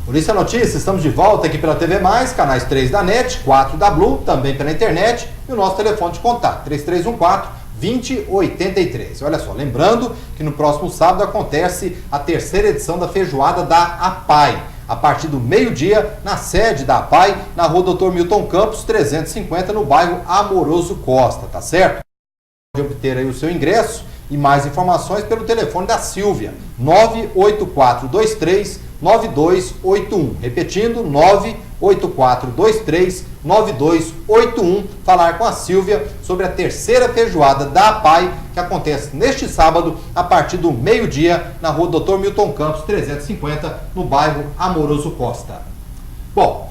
Polícia Notícias, estamos de volta aqui pela TV Mais, canais 3 da NET, 4 da Blue, também pela internet e o nosso telefone de contato, 3314-2083. Olha só, lembrando que no próximo sábado acontece a terceira edição da feijoada da APAI, a partir do meio-dia, na sede da APAI, na rua Dr. Milton Campos, 350, no bairro Amoroso Costa, tá certo? Pode obter aí o seu ingresso e mais informações pelo telefone da Silvia, 98423-9281. Repetindo, 98423-9281. Falar com a Silvia sobre a terceira feijoada da APAI, que acontece neste sábado, a partir do meio-dia, na rua Dr. Milton Campos, 350, no bairro Amoroso Costa. Bom,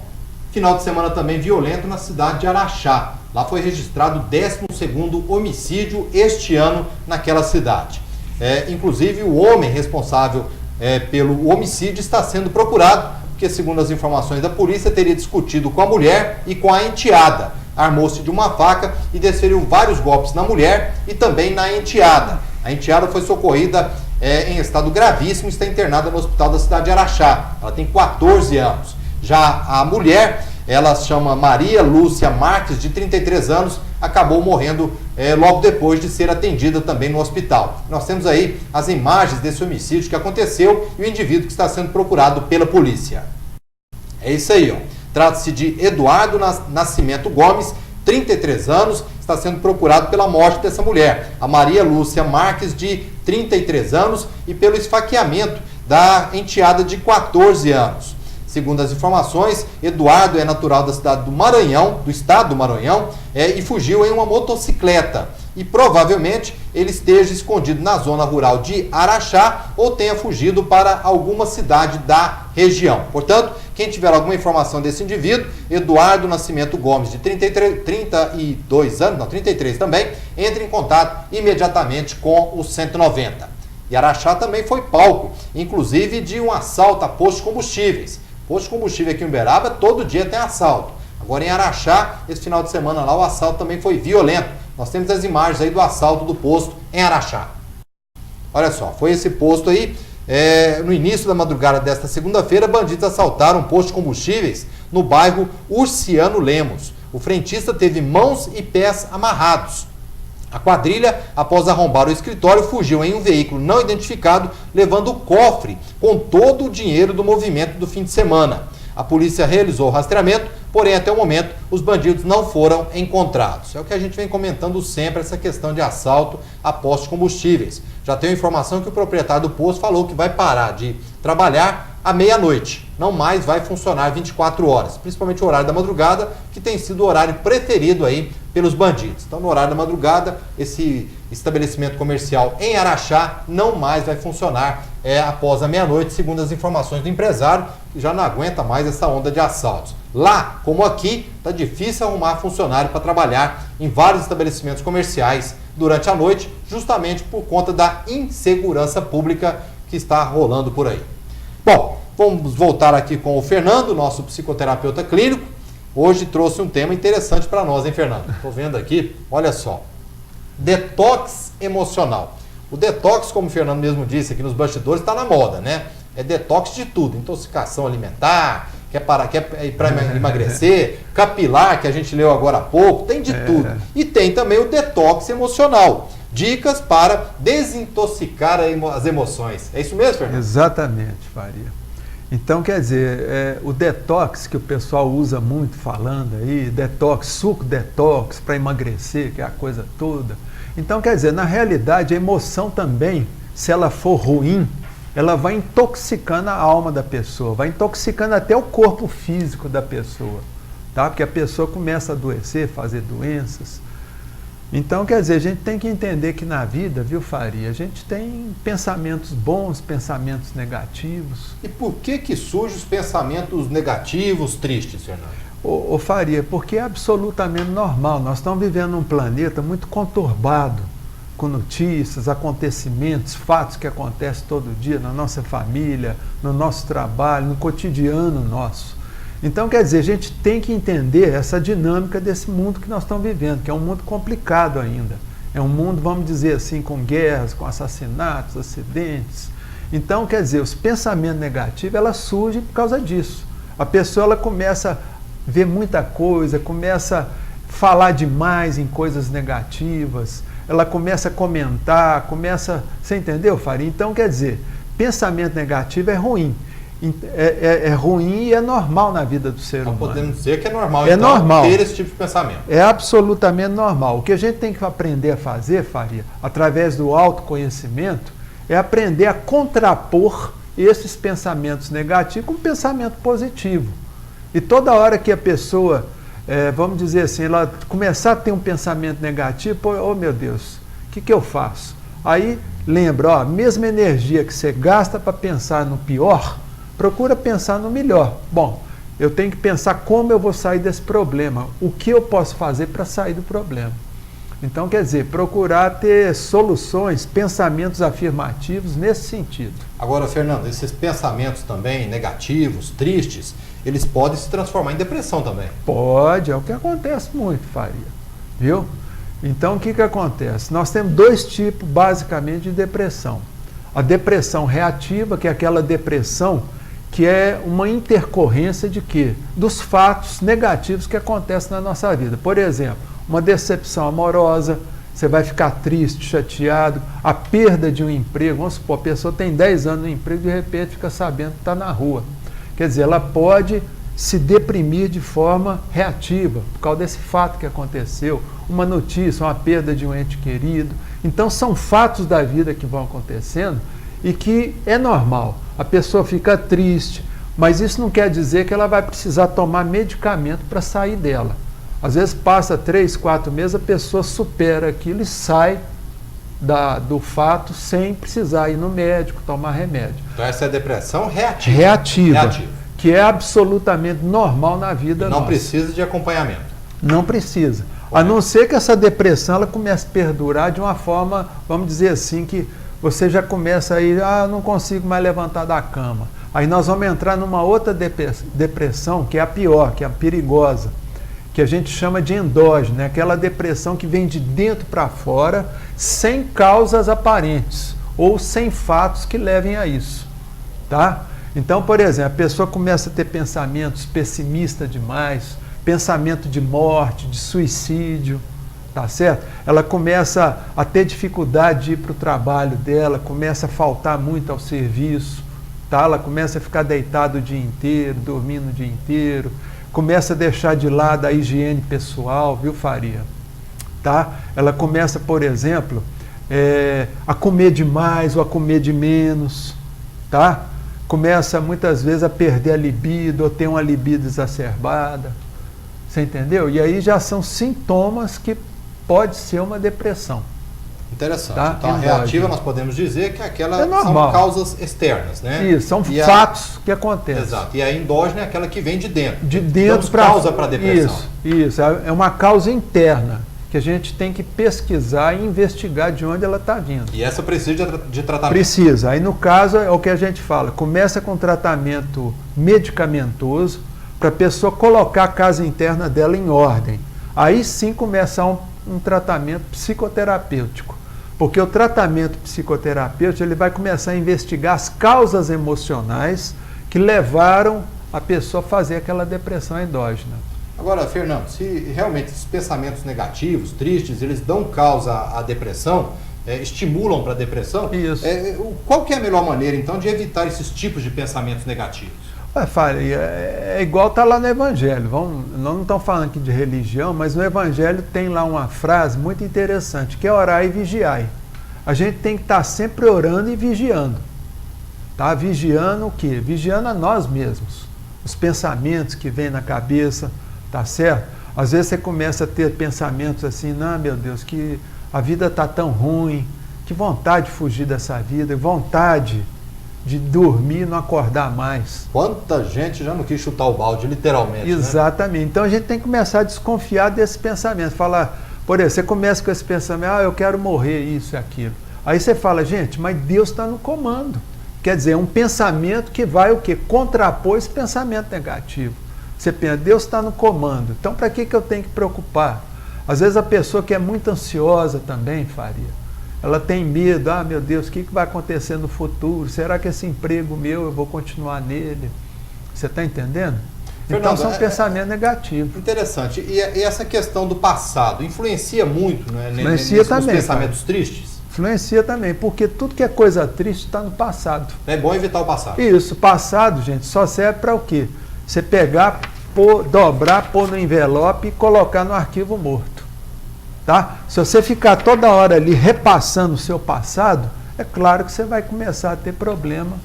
final de semana também violento na cidade de Araxá. Lá foi registrado o 12º homicídio este ano naquela cidade. Inclusive, o homem responsável pelo homicídio está sendo procurado, porque, segundo as informações da polícia, teria discutido com a mulher e com a enteada. Armou-se de uma faca e desferiu vários golpes na mulher e também na enteada. A enteada foi socorrida em estado gravíssimo e está internada no hospital da cidade de Araxá. Ela tem 14 anos. Já a mulher, ela se chama Maria Lúcia Marques, de 33 anos, acabou morrendo logo depois de ser atendida também no hospital. Nós temos aí as imagens desse homicídio que aconteceu e o indivíduo que está sendo procurado pela polícia. É isso aí, ó. Trata-se de Eduardo Nascimento Gomes, 33 anos, está sendo procurado pela morte dessa mulher. A Maria Lúcia Marques, de 33 anos, e pelo esfaqueamento da enteada de 14 anos. Segundo as informações, Eduardo é natural da cidade do Maranhão, do estado do Maranhão, e fugiu em uma motocicleta. E provavelmente ele esteja escondido na zona rural de Araxá ou tenha fugido para alguma cidade da região. Portanto, quem tiver alguma informação desse indivíduo, Eduardo Nascimento Gomes, de 32 anos, não, 33 também, entre em contato imediatamente com o 190. E Araxá também foi palco, inclusive de um assalto a postos de combustíveis. Posto de combustível aqui em Uberaba, todo dia tem assalto. Agora em Araxá, esse final de semana lá, o assalto também foi violento. Nós temos as imagens aí do assalto do posto em Araxá. Olha só, foi esse posto aí, no início da madrugada desta segunda-feira, bandidos assaltaram um posto de combustíveis no bairro Urciano Lemos. O frentista teve mãos e pés amarrados. A quadrilha, após arrombar o escritório, fugiu em um veículo não identificado, levando o cofre com todo o dinheiro do movimento do fim de semana. A polícia realizou o rastreamento, porém, até o momento, os bandidos não foram encontrados. É o que a gente vem comentando sempre, essa questão de assalto a postos de combustíveis. Já tenho informação que o proprietário do posto falou que vai parar de trabalhar à meia-noite. Não mais vai funcionar 24 horas, principalmente o horário da madrugada, que tem sido o horário preferido aí pelos bandidos. Então, no horário da madrugada, esse estabelecimento comercial em Araxá não mais vai funcionar após a meia-noite, segundo as informações do empresário, que já não aguenta mais essa onda de assaltos. Lá, como aqui, está difícil arrumar funcionário para trabalhar em vários estabelecimentos comerciais durante a noite, justamente por conta da insegurança pública que está rolando por aí. Bom, vamos voltar aqui com o Fernando, nosso psicoterapeuta clínico. Hoje trouxe um tema interessante para nós, hein, Fernando? Estou vendo aqui, olha só. Detox emocional. O detox, como o Fernando mesmo disse aqui nos bastidores, está na moda, né? É detox de tudo. Intoxicação alimentar, quer ir para emagrecer, capilar, que a gente leu agora há pouco, tem de tudo. E tem também o detox emocional. Dicas para desintoxicar as emoções. É isso mesmo, Fernando? Exatamente, Faria. Então, quer dizer, o detox que o pessoal usa muito falando aí, detox, suco detox para emagrecer, que é a coisa toda. Então, quer dizer, na realidade, a emoção também, se ela for ruim, ela vai intoxicando a alma da pessoa, vai intoxicando até o corpo físico da pessoa, tá? Porque a pessoa começa a adoecer, fazer doenças. Então, quer dizer, a gente tem que entender que na vida, viu, Faria, a gente tem pensamentos bons, pensamentos negativos. E por que surgem os pensamentos negativos, tristes, Fernando? Ô Faria, porque é absolutamente normal. Nós estamos vivendo num planeta muito conturbado, com notícias, acontecimentos, fatos que acontecem todo dia na nossa família, no nosso trabalho, no cotidiano nosso. Então, quer dizer, a gente tem que entender essa dinâmica desse mundo que nós estamos vivendo, que é um mundo complicado ainda. É um mundo, vamos dizer assim, com guerras, com assassinatos, acidentes. Então, quer dizer, os pensamentos negativos, elas surgem por causa disso. A pessoa, ela começa a ver muita coisa, começa a falar demais em coisas negativas, ela começa a comentar, Você entendeu, Faria? Então, quer dizer, pensamento negativo é ruim. É ruim e é normal na vida do ser humano. Podemos dizer que é normal, então, normal ter esse tipo de pensamento. É absolutamente normal. O que a gente tem que aprender a fazer, Faria, através do autoconhecimento, é aprender a contrapor esses pensamentos negativos com pensamento positivo. E toda hora que a pessoa, vamos dizer assim, ela começar a ter um pensamento negativo, oh meu Deus, o que eu faço? Aí lembra, ó, a mesma energia que você gasta para pensar no pior, procura pensar no melhor. Bom, eu tenho que pensar como eu vou sair desse problema, o que eu posso fazer para sair do problema. Então, quer dizer, procurar ter soluções, pensamentos afirmativos nesse sentido. Agora, Fernando, esses pensamentos também negativos, tristes, eles podem se transformar em depressão também. Pode, é o que acontece muito, Faria. Viu? Então, o que acontece? Nós temos dois tipos, basicamente, de depressão. A depressão reativa, que é aquela depressão que é uma intercorrência de quê? Dos fatos negativos que acontecem na nossa vida. Por exemplo, uma decepção amorosa, você vai ficar triste, chateado, a perda de um emprego, vamos supor, a pessoa tem 10 anos no emprego e de repente fica sabendo que está na rua. Quer dizer, ela pode se deprimir de forma reativa, por causa desse fato que aconteceu, uma notícia, uma perda de um ente querido. Então são fatos da vida que vão acontecendo e que é normal. A pessoa fica triste, mas isso não quer dizer que ela vai precisar tomar medicamento para sair dela. Às vezes passa 3, 4 meses, a pessoa supera aquilo e sai do fato sem precisar ir no médico, tomar remédio. Então essa é a depressão reativa. Reativa. Que é absolutamente normal na vida nossa. Não precisa de acompanhamento. Não precisa. A não ser que essa depressão ela comece a perdurar de uma forma, vamos dizer assim, que você já começa a ir, não consigo mais levantar da cama. Aí nós vamos entrar numa outra depressão, que é a pior, que é a perigosa, que a gente chama de endógena, aquela depressão que vem de dentro para fora, sem causas aparentes, ou sem fatos que levem a isso. Tá? Então, por exemplo, a pessoa começa a ter pensamentos pessimistas demais, pensamento de morte, de suicídio, tá certo? Ela começa a ter dificuldade de ir para o trabalho dela, começa a faltar muito ao serviço, tá? Ela começa a ficar deitada o dia inteiro, dormindo o dia inteiro, começa a deixar de lado a higiene pessoal, viu, Faria? Tá? Ela começa, por exemplo, a comer demais ou a comer de menos, tá? Começa muitas vezes a perder a libido ou ter uma libido exacerbada. Você entendeu? E aí já são sintomas que pode ser uma depressão. Interessante. Tá? Então a reativa nós podemos dizer que aquela são causas externas, né? Isso, são fatos que acontecem. Exato. E a endógena é aquela que vem de dentro. De dentro para causa para a depressão. Isso. É uma causa interna que a gente tem que pesquisar e investigar de onde ela está vindo. E essa precisa de tratamento? Precisa. Aí no caso é o que a gente fala, começa com tratamento medicamentoso para a pessoa colocar a casa interna dela em ordem. Aí sim começar um tratamento psicoterapêutico. Porque o tratamento psicoterapêutico ele vai começar a investigar as causas emocionais que levaram a pessoa a fazer aquela depressão endógena. Agora, Fernando, se realmente esses pensamentos negativos, tristes, eles dão causa à depressão, estimulam para a depressão, qual que é a melhor maneira, então, de evitar esses tipos de pensamentos negativos? Faria, é igual está lá no Evangelho. Nós não estamos falando aqui de religião, mas no Evangelho tem lá uma frase muito interessante, que é orar e vigiai. A gente tem que estar sempre orando e vigiando. Tá? Vigiando o quê? Vigiando a nós mesmos. Os pensamentos que vêm na cabeça, tá certo? Às vezes você começa a ter pensamentos assim, não, meu Deus, que a vida está tão ruim, que vontade de fugir dessa vida, vontade de dormir e não acordar mais. Quanta gente já não quis chutar o balde, literalmente. Exatamente. Né? Então a gente tem que começar a desconfiar desse pensamento. Falar, por exemplo, você começa com esse pensamento, eu quero morrer, isso e aquilo. Aí você fala, gente, mas Deus está no comando. Quer dizer, é um pensamento que vai o quê? Contrapor esse pensamento negativo. Você pensa, Deus está no comando. Então para que eu tenho que preocupar? Às vezes a pessoa que é muito ansiosa também, Faria, ela tem medo, ah, meu Deus, o que vai acontecer no futuro? Será que esse emprego meu, eu vou continuar nele? Você está entendendo? Então Fernando, são pensamentos negativos. Interessante. E essa questão do passado influencia muito, né, Influencia também, nos pensamentos tristes? Influencia também, porque tudo que é coisa triste está no passado. É bom evitar o passado. Isso, passado, gente, só serve para o quê? Você pegar, dobrar, pôr no envelope e colocar no arquivo morto. Tá? Se você ficar toda hora ali repassando o seu passado, é claro que você vai começar a ter problema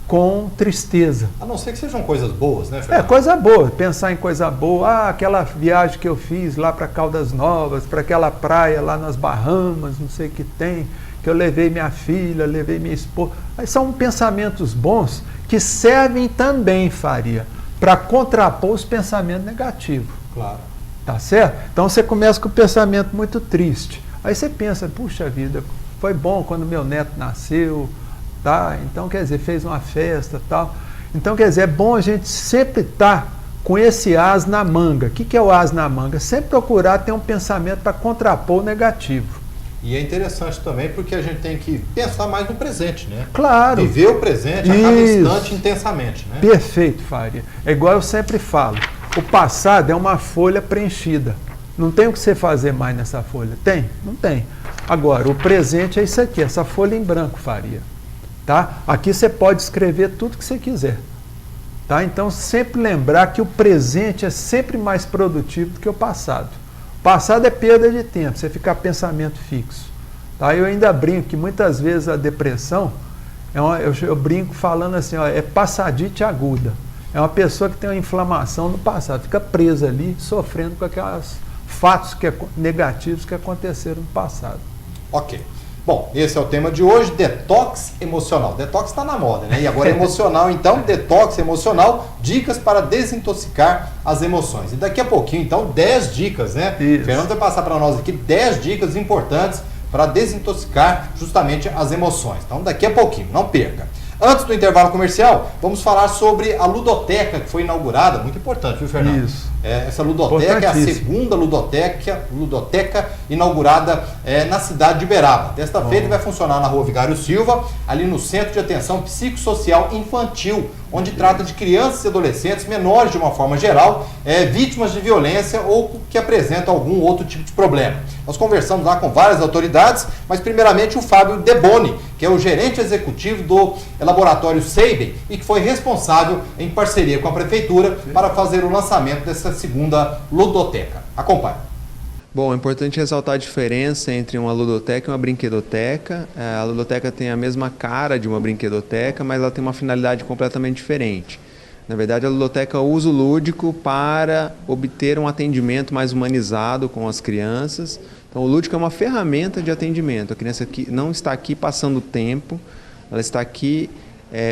com tristeza. A não ser que sejam coisas boas, né, Fernando? É, coisa boa, pensar em coisa boa. Ah, aquela viagem que eu fiz lá para Caldas Novas, para aquela praia lá nas Bahamas, não sei o que tem, que eu levei minha filha, levei minha esposa. Aí são pensamentos bons que servem também, Faria, para contrapor os pensamentos negativos. Claro. Tá certo? Então você começa com o pensamento muito triste. Aí você pensa, puxa vida, foi bom quando meu neto nasceu, tá? Então, quer dizer, fez uma festa, tal. Então, quer dizer, é bom a gente sempre estar com esse as na manga. O que é o as na manga? Sempre procurar ter um pensamento para contrapor o negativo. E é interessante também porque a gente tem que pensar mais no presente, né? Claro. Viver o presente a cada instante intensamente, né? Perfeito, Faria. É igual eu sempre falo, o passado é uma folha preenchida. Não tem o que você fazer mais nessa folha. Tem? Não tem. Agora, o presente é isso aqui, essa folha em branco, Faria. Tá? Aqui você pode escrever tudo que você quiser. Tá? Então, sempre lembrar que o presente é sempre mais produtivo do que o passado. O passado é perda de tempo, você ficar pensamento fixo. Tá? Eu ainda brinco que muitas vezes a depressão, eu brinco falando assim, ó, é passadite aguda. É uma pessoa que tem uma inflamação no passado, fica presa ali, sofrendo com aqueles fatos negativos que aconteceram no passado. Ok. Bom, esse é o tema de hoje, detox emocional. Detox está na moda, né? E agora é emocional, então, detox emocional, dicas para desintoxicar as emoções. E daqui a pouquinho, então, 10 dicas, né? Isso. O Fernando vai passar para nós aqui 10 dicas importantes para desintoxicar justamente as emoções. Então, daqui a pouquinho, não perca. Antes do intervalo comercial, vamos falar sobre a ludoteca que foi inaugurada, muito importante, viu, Fernando? Isso. Essa ludoteca é a segunda ludoteca inaugurada na cidade de Uberaba. Desta feita vai funcionar na Rua Vigário Silva, ali no Centro de Atenção Psicossocial Infantil, onde trata de crianças e adolescentes menores de uma forma geral, vítimas de violência ou que apresentam algum outro tipo de problema. Nós conversamos lá com várias autoridades, mas primeiramente o Fábio Deboni, que é o gerente executivo do laboratório Seiben e que foi responsável, em parceria com a prefeitura, para fazer o lançamento dessa segunda ludoteca. Acompanhe. Bom, é importante ressaltar a diferença entre uma ludoteca e uma brinquedoteca. A ludoteca tem a mesma cara de uma brinquedoteca, mas ela tem uma finalidade completamente diferente. Na verdade, a ludoteca usa o lúdico para obter um atendimento mais humanizado com as crianças. Então, o lúdico é uma ferramenta de atendimento. A criança não está aqui passando tempo, ela está aqui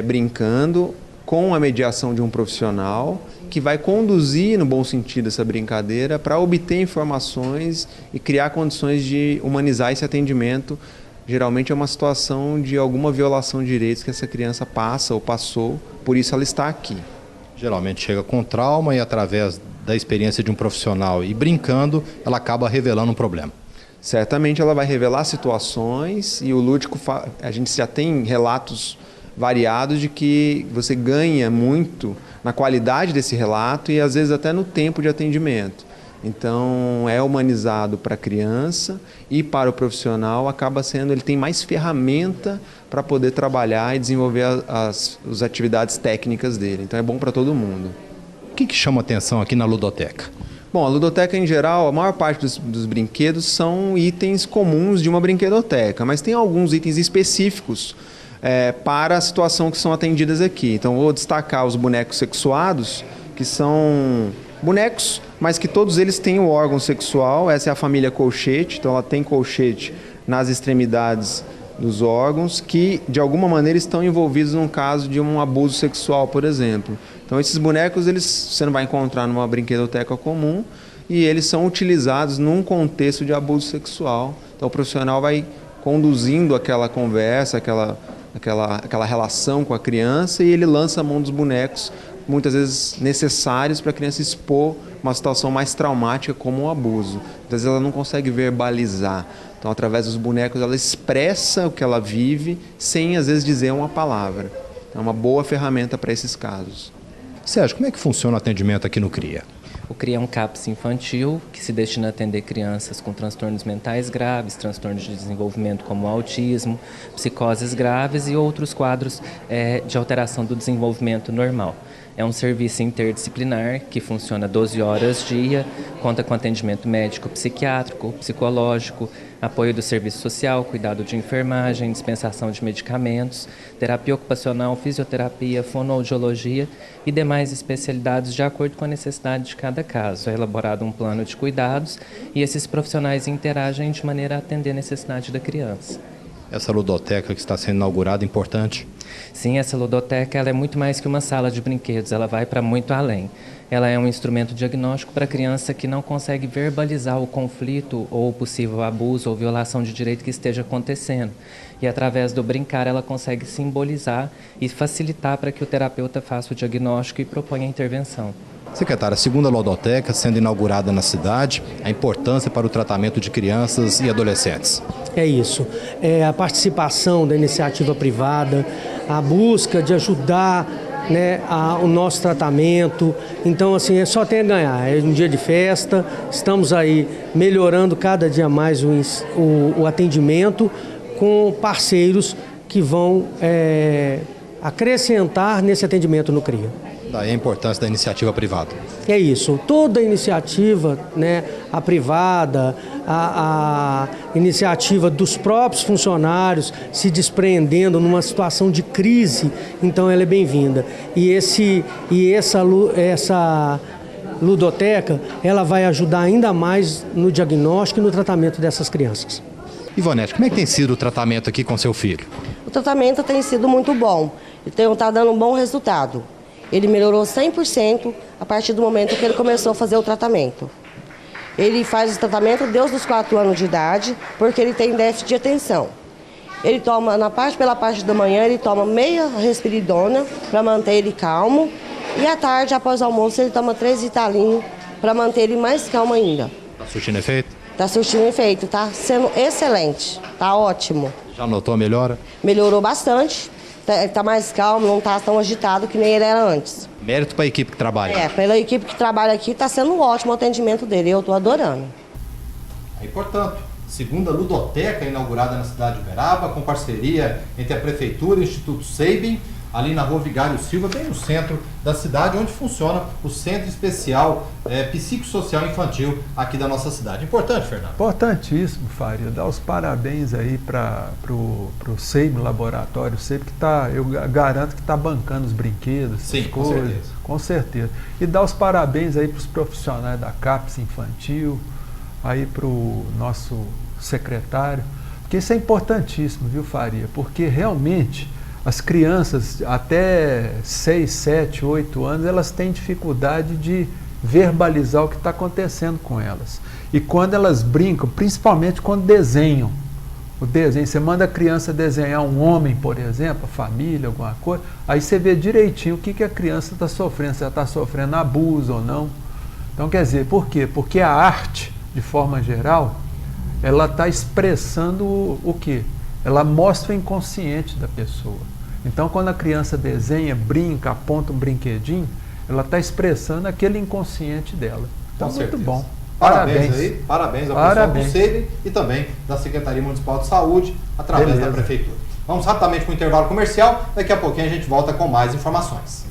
brincando com a mediação de um profissional que vai conduzir, no bom sentido, essa brincadeira para obter informações e criar condições de humanizar esse atendimento. Geralmente é uma situação de alguma violação de direitos que essa criança passa ou passou, por isso ela está aqui. Geralmente chega com trauma e através da experiência de um profissional e brincando, ela acaba revelando um problema. Certamente ela vai revelar situações e o lúdico, a gente já tem relatos variados de que você ganha muito na qualidade desse relato e às vezes até no tempo de atendimento. Então é humanizado para a criança e para o profissional acaba sendo, ele tem mais ferramenta para poder trabalhar e desenvolver as atividades técnicas dele. Então é bom para todo mundo. O que chama atenção aqui na ludoteca? Bom, a ludoteca em geral, a maior parte dos brinquedos são itens comuns de uma brinquedoteca, mas tem alguns itens específicos para a situação que são atendidas aqui. Então vou destacar os bonecos sexuados, que são bonecos, mas que todos eles têm o órgão sexual. Essa é a família colchete, então ela tem colchete nas extremidades dos órgãos que de alguma maneira estão envolvidos num caso de um abuso sexual, por exemplo. Então esses bonecos você não vai encontrar numa brinquedoteca comum e eles são utilizados num contexto de abuso sexual. Então o profissional vai conduzindo aquela conversa, aquela relação com a criança e ele lança a mão dos bonecos, muitas vezes necessários para a criança expor uma situação mais traumática como um abuso. Às vezes ela não consegue verbalizar. Então, através dos bonecos, ela expressa o que ela vive sem, às vezes, dizer uma palavra. É uma boa ferramenta para esses casos. Sérgio, como é que funciona o atendimento aqui no CRIA? O CRIA é um CAPS infantil que se destina a atender crianças com transtornos mentais graves, transtornos de desenvolvimento como autismo, psicoses graves e outros quadros de alteração do desenvolvimento normal. É um serviço interdisciplinar que funciona 12 horas dia, conta com atendimento médico, psiquiátrico, psicológico, apoio do serviço social, cuidado de enfermagem, dispensação de medicamentos, terapia ocupacional, fisioterapia, fonoaudiologia e demais especialidades de acordo com a necessidade de cada caso. É elaborado um plano de cuidados e esses profissionais interagem de maneira a atender a necessidade da criança. Essa ludoteca que está sendo inaugurada é importante? Sim, essa ludoteca ela é muito mais que uma sala de brinquedos, ela vai para muito além. Ela é um instrumento diagnóstico para criança que não consegue verbalizar o conflito ou o possível abuso ou violação de direito que esteja acontecendo. E através do brincar ela consegue simbolizar e facilitar para que o terapeuta faça o diagnóstico e proponha a intervenção. Secretária, a segunda ludoteca sendo inaugurada na cidade, a importância para o tratamento de crianças e adolescentes. É isso, é a participação da iniciativa privada, a busca de ajudar, né, o nosso tratamento. Então, assim, só tem a ganhar. É um dia de festa, estamos aí melhorando cada dia mais o atendimento com parceiros que vão acrescentar nesse atendimento no CRIA. Daí a importância da iniciativa privada. É isso, toda iniciativa, né, a privada, a iniciativa dos próprios funcionários se despreendendo numa situação de crise, então ela é bem-vinda. E essa ludoteca, ela vai ajudar ainda mais no diagnóstico e no tratamento dessas crianças. Ivonete, como é que tem sido o tratamento aqui com seu filho? O tratamento tem sido muito bom, então está dando um bom resultado. Ele melhorou 100% a partir do momento que ele começou a fazer o tratamento. Ele faz o tratamento desde os 4 anos de idade, porque ele tem déficit de atenção. Ele toma, pela parte da manhã, ele toma meia respiridona para manter ele calmo. E à tarde, após o almoço, ele toma 3 Ritalinho para manter ele mais calmo ainda. Está surtindo efeito? Está surtindo efeito, está sendo excelente, está ótimo. Já notou a melhora? Melhorou bastante. Está mais calmo, não está tão agitado que nem ele era antes. Mérito para a equipe que trabalha. Pela equipe que trabalha aqui, está sendo ótimo o atendimento dele, eu estou adorando. Aí, portanto, segunda ludoteca inaugurada na cidade de Uberaba, com parceria entre a Prefeitura e o Instituto Sabin, ali na Rua Vigário Silva, bem no centro da cidade, onde funciona o Centro Especial Psicossocial Infantil aqui da nossa cidade. Importante, Fernando? Importantíssimo, Faria. Dar os parabéns aí para o SEIB, Laboratório SEIB, que eu garanto que está bancando os brinquedos, sim, essas coisas. Com certeza. Com certeza. E dar os parabéns aí para os profissionais da CAPS Infantil, aí para o nosso secretário, porque isso é importantíssimo, viu, Faria? Porque realmente as crianças até 6, 7, 8 anos, elas têm dificuldade de verbalizar o que está acontecendo com elas. E quando elas brincam, principalmente quando desenham, você manda a criança desenhar um homem, por exemplo, a família, alguma coisa, aí você vê direitinho o que a criança está sofrendo, se ela está sofrendo abuso ou não. Então, quer dizer, por quê? Porque a arte, de forma geral, ela está expressando o quê? Ela mostra o inconsciente da pessoa. Então, quando a criança desenha, brinca, aponta um brinquedinho, ela está expressando aquele inconsciente dela. Então, muito bom. Parabéns aí, parabéns ao pessoal do SEIB e também da Secretaria Municipal de Saúde, através da Prefeitura. Vamos rapidamente para o intervalo comercial, daqui a pouquinho a gente volta com mais informações.